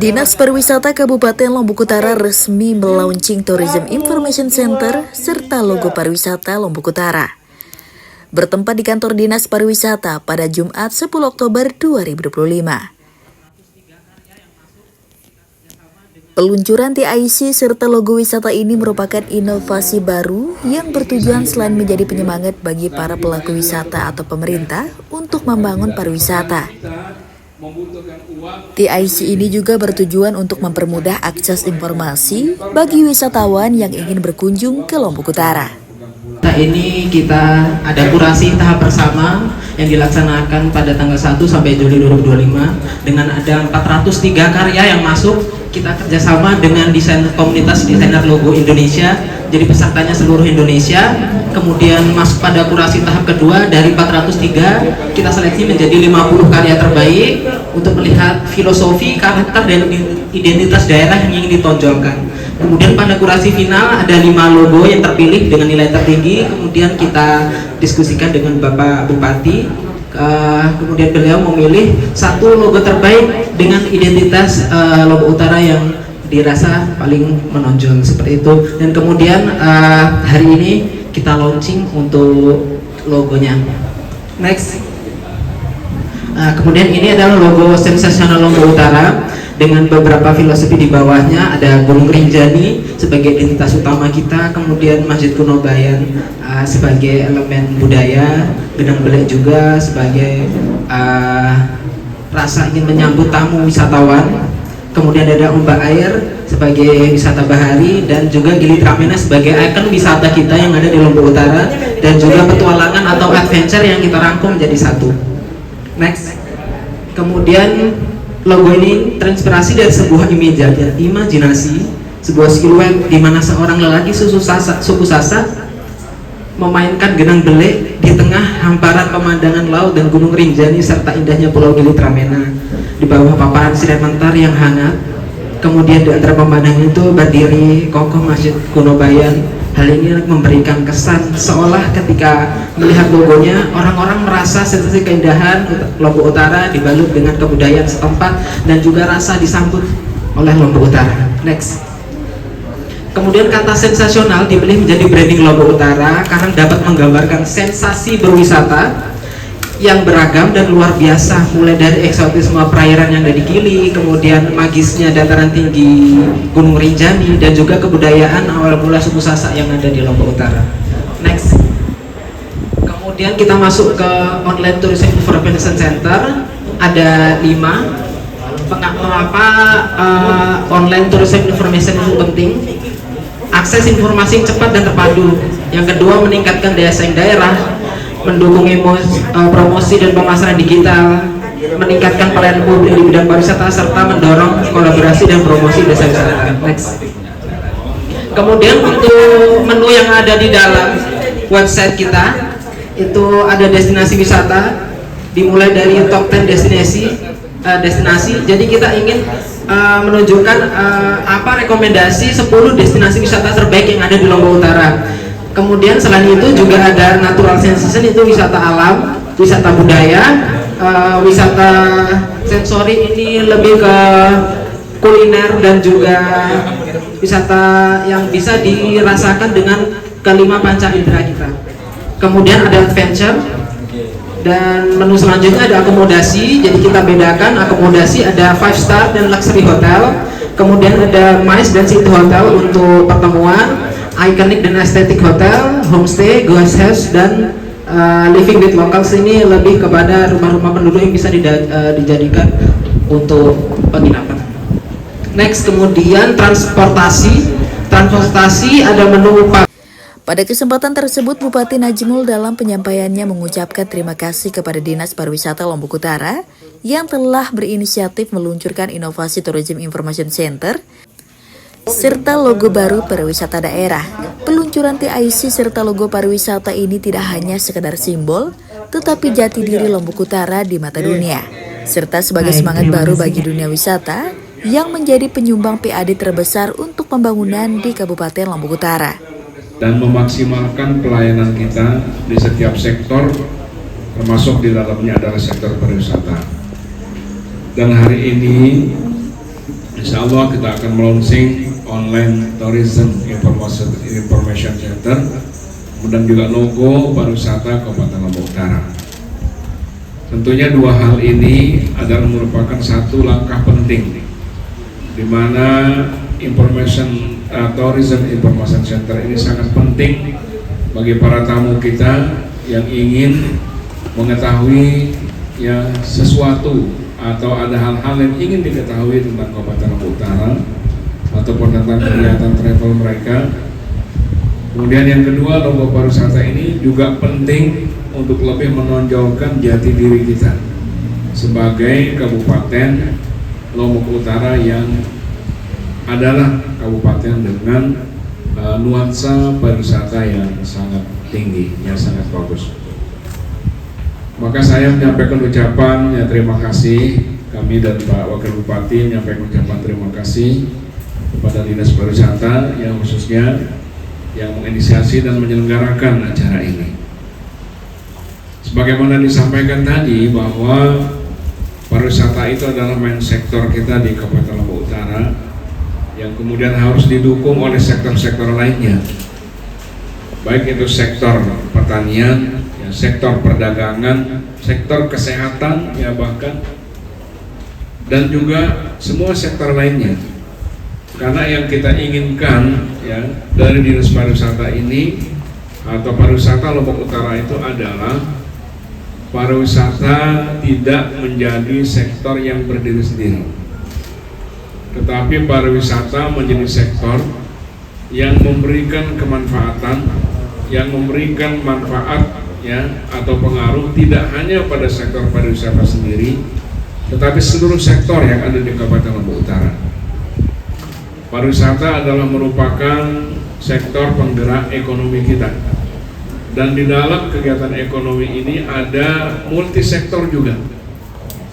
Dinas Pariwisata Kabupaten Lombok Utara resmi melaunching Tourism Information Center serta logo pariwisata Lombok Utara. Bertempat di kantor Dinas Pariwisata pada Jumat 10 Oktober 2025. Peluncuran TIC serta logo wisata ini merupakan inovasi baru yang bertujuan selain menjadi penyemangat bagi para pelaku wisata atau pemerintah untuk membangun pariwisata. TIC ini juga bertujuan untuk mempermudah akses informasi bagi wisatawan yang ingin berkunjung ke Lombok Utara. Ini kita ada kurasi tahap bersama yang dilaksanakan pada tanggal 1 sampai Juli 2025 dengan ada 403 karya yang masuk. Kita kerjasama dengan komunitas desainer logo Indonesia, jadi pesertanya seluruh Indonesia. Kemudian masuk pada kurasi tahap kedua dari 403, kita seleksi menjadi 50 karya terbaik untuk melihat filosofi, karakter, dan identitas daerah yang ingin ditonjolkan. Kemudian pada kurasi final ada 5 logo yang terpilih dengan nilai tertinggi, kemudian kita diskusikan dengan Bapak Bupati. Kemudian beliau memilih satu logo terbaik dengan identitas Lombok Utara yang dirasa paling menonjol seperti itu. Dan kemudian hari ini kita launching untuk logonya. Next. Kemudian ini adalah logo sensasional Lombok Utara dengan beberapa filosofi di bawahnya. Ada Gunung Rinjani sebagai identitas utama kita, kemudian Masjid Kuno Bayan sebagai elemen budaya, Gedang Belek juga sebagai rasa ingin menyambut tamu wisatawan, kemudian ada Ombak Air sebagai wisata bahari, dan juga Gili Tramena sebagai ikon wisata kita yang ada di Lombok Utara, dan juga petualangan atau adventure yang kita rangkum menjadi satu. Next. Kemudian logo ini terinspirasi dari sebuah imajinasi, sebuah siluet di mana seorang lelaki suku Sasak memainkan Gedang Belek di tengah hamparan pemandangan laut dan Gunung Rinjani serta indahnya Pulau Gili Tramena di bawah paparan sinar mentari yang hangat. Kemudian di antara pemandangan itu berdiri kokoh Masjid Kuno Bayan. Hal ini memberikan kesan seolah ketika melihat logonya orang-orang merasa sensasi keindahan Lombok Utara dibalut dengan kebudayaan setempat dan juga rasa disambut oleh Lombok Utara. Next. Kemudian kata sensasional dipilih menjadi branding Lombok Utara karena dapat menggambarkan sensasi berwisata yang beragam dan luar biasa, mulai dari eksotisme perairan yang ada di Gili, kemudian magisnya dataran tinggi Gunung Rinjani, dan juga kebudayaan awal mula suku Sasak yang ada di Lombok Utara. Next. Kemudian kita masuk ke Online Tourism Information Center. Ada 5. Mengapa Online Tourism Information itu penting? Akses informasi yang cepat dan terpadu. Yang kedua, meningkatkan daya saing daerah, mendukung promosi dan pemasaran digital, meningkatkan pelayanan publik di bidang pariwisata, serta mendorong kolaborasi dan promosi desa wisata. Next. Kemudian untuk menu yang ada di dalam website kita itu ada destinasi wisata, dimulai dari top 10 destinasi. Jadi kita ingin menunjukkan apa rekomendasi 10 destinasi wisata terbaik yang ada di Lombok Utara. Kemudian selain itu juga ada natural sensation, itu wisata alam, wisata budaya, wisata sensori ini lebih ke kuliner dan juga wisata yang bisa dirasakan dengan kelima panca indera kita. Kemudian ada adventure, dan menu selanjutnya ada akomodasi. Jadi kita bedakan akomodasi, ada 5 star dan luxury hotel, kemudian ada MICE dan city hotel untuk pertemuan, iconic dan estetik hotel, homestay, guest house, dan living with locals. Ini lebih kepada rumah-rumah penduduk yang bisa dijadikan untuk penginapan. Next. Kemudian transportasi ada menu. Pada kesempatan tersebut, Bupati Najmul dalam penyampaiannya mengucapkan terima kasih kepada Dinas Pariwisata Lombok Utara yang telah berinisiatif meluncurkan inovasi Tourism Information Center serta logo baru pariwisata daerah. Peluncuran TIC serta logo pariwisata ini tidak hanya sekedar simbol, tetapi jati diri Lombok Utara di mata dunia, serta sebagai semangat baru bagi dunia wisata yang menjadi penyumbang PAD terbesar untuk pembangunan di Kabupaten Lombok Utara. Dan memaksimalkan pelayanan kita di setiap sektor termasuk di dalamnya adalah sektor pariwisata. Dan hari ini insya Allah kita akan launching online tourism information center dan juga logo pariwisata Kabupaten Lombok Utara. Tentunya dua hal ini adalah merupakan satu langkah penting di mana tourism information center ini sangat penting bagi para tamu kita yang ingin mengetahui ya sesuatu atau ada hal-hal yang ingin diketahui tentang Kabupaten Lombok Utara ataupun tentang kegiatan travel mereka. Kemudian yang kedua, logo pariwisata ini juga penting untuk lebih menonjolkan jati diri kita sebagai Kabupaten Lombok Utara yang adalah kabupaten dengan nuansa pariwisata yang sangat tinggi, yang sangat bagus. Maka saya menyampaikan ucapan ya terima kasih, kami dan Pak Wakil Bupati menyampaikan ucapan terima kasih kepada Dinas Pariwisata yang khususnya yang menginisiasi dan menyelenggarakan acara ini. Sebagaimana disampaikan tadi bahwa pariwisata itu adalah main sektor kita di Kabupaten Lombok Utara yang kemudian harus didukung oleh sektor-sektor lainnya, baik itu sektor pertanian, ya, sektor perdagangan, sektor kesehatan, ya bahkan, dan juga semua sektor lainnya. Karena yang kita inginkan ya dari Dinas Pariwisata ini atau pariwisata Lombok Utara itu adalah pariwisata tidak menjadi sektor yang berdiri sendiri, tetapi pariwisata menjadi sektor yang memberikan kemanfaatan, yang memberikan manfaat ya atau pengaruh tidak hanya pada sektor pariwisata sendiri, tetapi seluruh sektor yang ada di Kabupaten Lombok Utara. Pariwisata adalah merupakan sektor penggerak ekonomi kita, dan di dalam kegiatan ekonomi ini ada multisektor juga.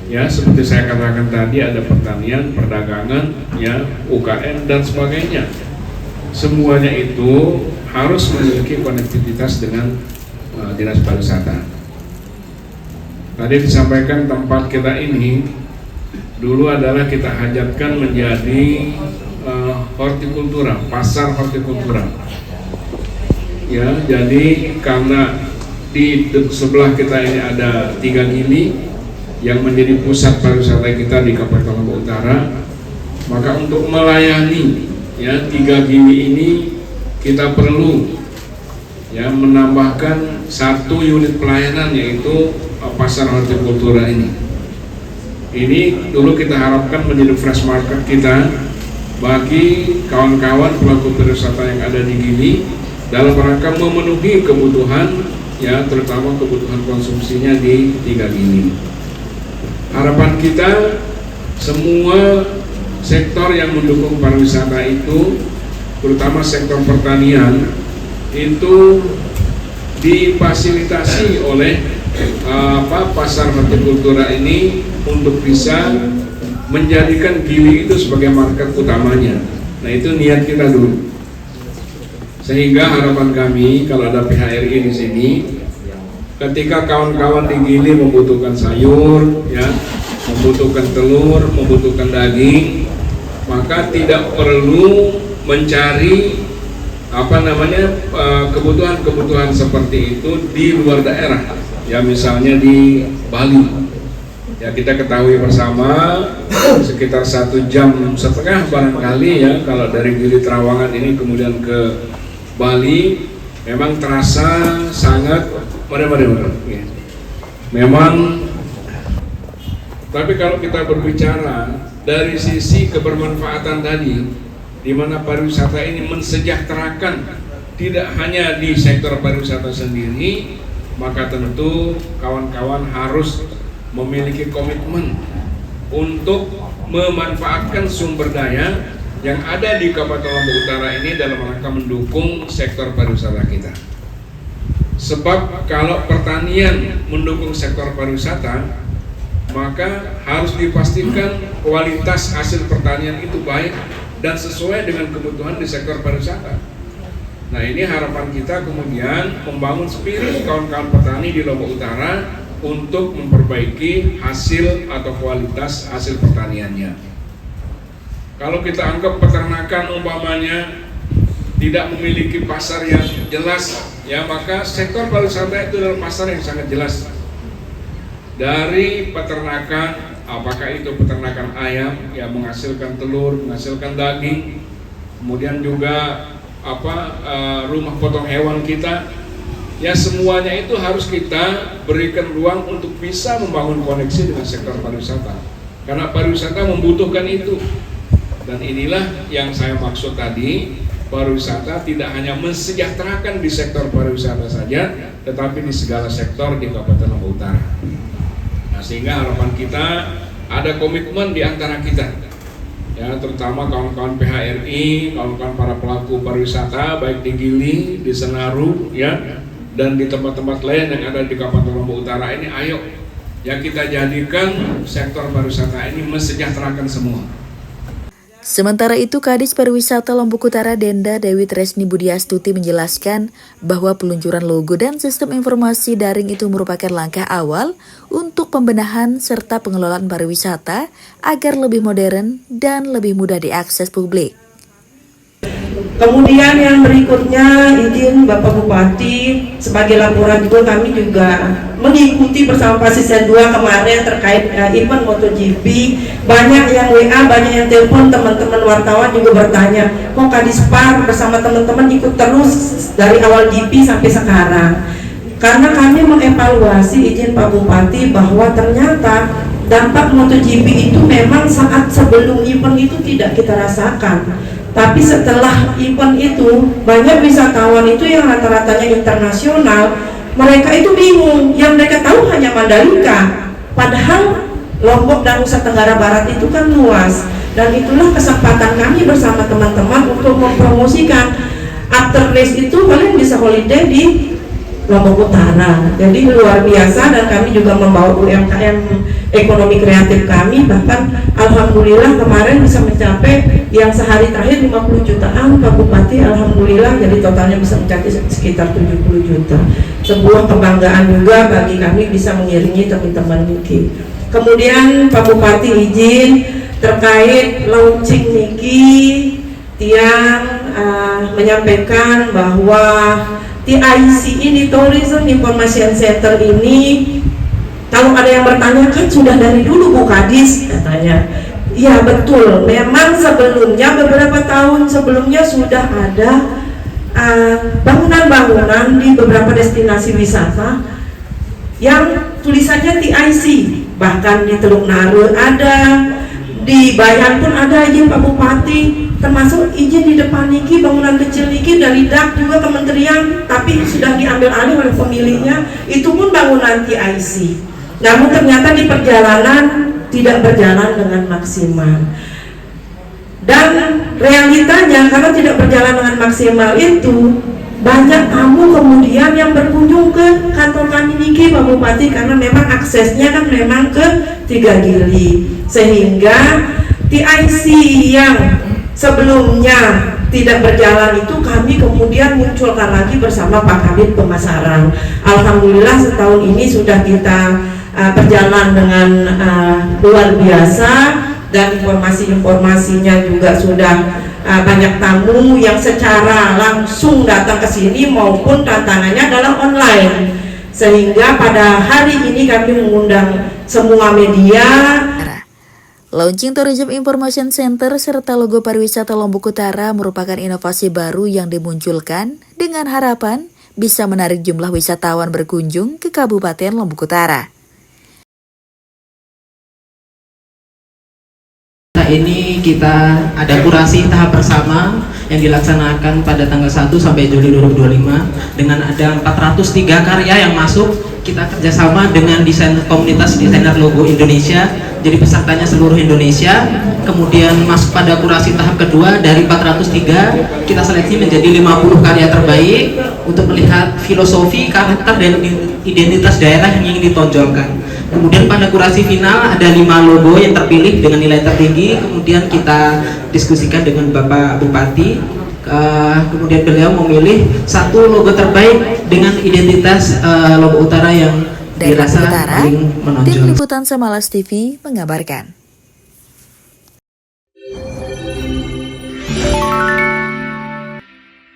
Ya, seperti saya katakan tadi, ada pertanian, perdagangan, ya, UKM dan sebagainya. Semuanya itu harus memiliki konektivitas dengan Dinas Pariwisata. Tadi disampaikan tempat kita ini dulu adalah kita hajatkan menjadi hortikultura, pasar hortikultura. Ya, jadi karena di sebelah kita ini ada 3 gili yang menjadi pusat pariwisata kita di Kabupaten Lombok Utara, maka untuk melayani ya 3 gili ini kita perlu ya menambahkan 1 unit pelayanan, yaitu pasar hortikultura ini. Ini dulu kita harapkan menjadi fresh market kita bagi kawan-kawan pelaku pariwisata yang ada di Gili dalam rangka memenuhi kebutuhan ya terutama kebutuhan konsumsinya di 3 Gili. Harapan kita semua sektor yang mendukung pariwisata itu, terutama sektor pertanian, itu difasilitasi oleh pasar hortikultura ini untuk bisa menjadikan Gili itu sebagai market utamanya. Nah, itu niat kita dulu. Sehingga harapan kami kalau ada PHRI di sini, ketika kawan-kawan di Gili membutuhkan sayur, ya, membutuhkan telur, membutuhkan daging, maka tidak perlu mencari kebutuhan-kebutuhan seperti itu di luar daerah. Ya, misalnya di Bali. Ya, kita ketahui bersama sekitar 1,5 jam barangkali ya kalau dari Gili Trawangan ini kemudian ke Bali, memang terasa sangat ya. Memang, tapi kalau kita berbicara dari sisi kebermanfaatan tadi, di mana pariwisata ini mensejahterakan tidak hanya di sektor pariwisata sendiri, maka tentu kawan-kawan harus memiliki komitmen untuk memanfaatkan sumber daya yang ada di Kabupaten Lombok Utara ini dalam rangka mendukung sektor pariwisata kita. Sebab kalau pertanian mendukung sektor pariwisata, maka harus dipastikan kualitas hasil pertanian itu baik dan sesuai dengan kebutuhan di sektor pariwisata. Nah, ini harapan kita kemudian membangun spirit kawan-kawan petani di Lombok Utara untuk memperbaiki hasil atau kualitas hasil pertaniannya. Kalau kita anggap peternakan umpamanya tidak memiliki pasar yang jelas, ya maka sektor pariwisata itu adalah pasar yang sangat jelas. Dari peternakan, apakah itu peternakan ayam yang menghasilkan telur, menghasilkan daging, kemudian juga rumah potong hewan kita, ya semuanya itu harus kita berikan ruang untuk bisa membangun koneksi dengan sektor pariwisata, karena pariwisata membutuhkan itu. Dan inilah yang saya maksud tadi, pariwisata tidak hanya mensejahterakan di sektor pariwisata saja, tetapi di segala sektor di Kabupaten Lombok Utara. Nah, sehingga harapan kita ada komitmen di antara kita, ya terutama kawan-kawan PHRI, kawan-kawan para pelaku pariwisata, baik di Gili, di Senaru, ya, dan di tempat-tempat lain yang ada di Kabupaten Lombok Utara ini. Ayo, ya kita jadikan sektor pariwisata ini mensejahterakan semua. Sementara itu, Kadis Pariwisata Lombok Utara Denda Dewi Tresni Budiastuti menjelaskan bahwa peluncuran logo dan sistem informasi daring itu merupakan langkah awal untuk pembenahan serta pengelolaan pariwisata agar lebih modern dan lebih mudah diakses publik. Kemudian yang berikutnya, izin Bapak Bupati, sebagai laporan juga kami juga mengikuti bersama Pasisden 2 kemarin terkait event MotoGP. Banyak yang WA, banyak yang telepon, teman-teman wartawan juga bertanya, kok Kadispar bersama teman-teman ikut terus dari awal GP sampai sekarang? Karena kami mengevaluasi, izin Pak Bupati, bahwa ternyata dampak MotoGP itu memang saat sebelum event itu tidak kita rasakan. Tapi setelah event itu, banyak wisatawan itu yang rata-ratanya internasional, mereka itu bingung, yang mereka tahu hanya Mandalika, padahal Lombok dan Nusa Tenggara Barat itu kan luas. Dan itulah kesempatan kami bersama teman-teman untuk mempromosikan after race itu kalian bisa holiday di Lombok Utara. Jadi luar biasa, dan kami juga membawa UMKM ekonomi kreatif kami, bahkan alhamdulillah kemarin bisa mencapai yang sehari terakhir 50 jutaan Pak Bupati, alhamdulillah, jadi totalnya bisa mencapai sekitar 70 juta. Sebuah kebanggaan juga bagi kami bisa mengiringi teman-teman Niki. Kemudian Pak Bupati izin terkait launching Niki, Tiang menyampaikan bahwa TIC ini, Tourism Information Center ini, kalau ada yang bertanya, kan sudah dari dulu Bu Kadis, katanya. Ya betul, memang sebelumnya beberapa tahun sebelumnya sudah ada bangunan-bangunan di beberapa destinasi wisata yang tulisannya TIC, bahkan di Teluk Naru ada, di Bayan pun ada, izin Pak Bupati, termasuk izin di depan Niki, bangunan kecil Niki dari DAK juga kementerian, tapi sudah diambil alih oleh pemiliknya, itu pun bangunan TIC. Namun ternyata di perjalanan tidak berjalan dengan maksimal. Dan realitanya karena tidak berjalan dengan maksimal itu, banyak tamu kemudian yang berkunjung ke kantor kami Niki Pak Bupati, karena memang aksesnya kan memang ke 3 Gili, sehingga TIC yang sebelumnya tidak berjalan itu kami kemudian munculkan lagi bersama Pak Kabid Pemasaran. Alhamdulillah setahun ini sudah kita berjalan dengan luar biasa, dan informasinya juga sudah banyak tamu yang secara langsung datang ke sini maupun tantangannya adalah online, sehingga pada hari ini kami mengundang semua media. Launching Tourism Information Center serta logo pariwisata Lombok Utara merupakan inovasi baru yang dimunculkan dengan harapan bisa menarik jumlah wisatawan berkunjung ke Kabupaten Lombok Utara. Ini kita ada kurasi tahap bersama yang dilaksanakan pada tanggal 1 sampai Juli 2025 dengan ada 403 karya yang masuk. Kita kerjasama dengan komunitas desainer logo Indonesia, jadi pesertanya seluruh Indonesia. Kemudian masuk pada kurasi tahap kedua, dari 403 kita seleksi menjadi 50 karya terbaik untuk melihat filosofi, karakter, dan identitas daerah yang ingin ditonjolkan. Kemudian pada kurasi final ada 5 logo yang terpilih dengan nilai tertinggi, kemudian kita diskusikan dengan Bapak Bupati. Kemudian beliau memilih 1 logo terbaik dengan identitas Lombok Utara yang Dari dirasa Lombok Utara, paling Tim menonjol. Liputan Samalas TV mengabarkan.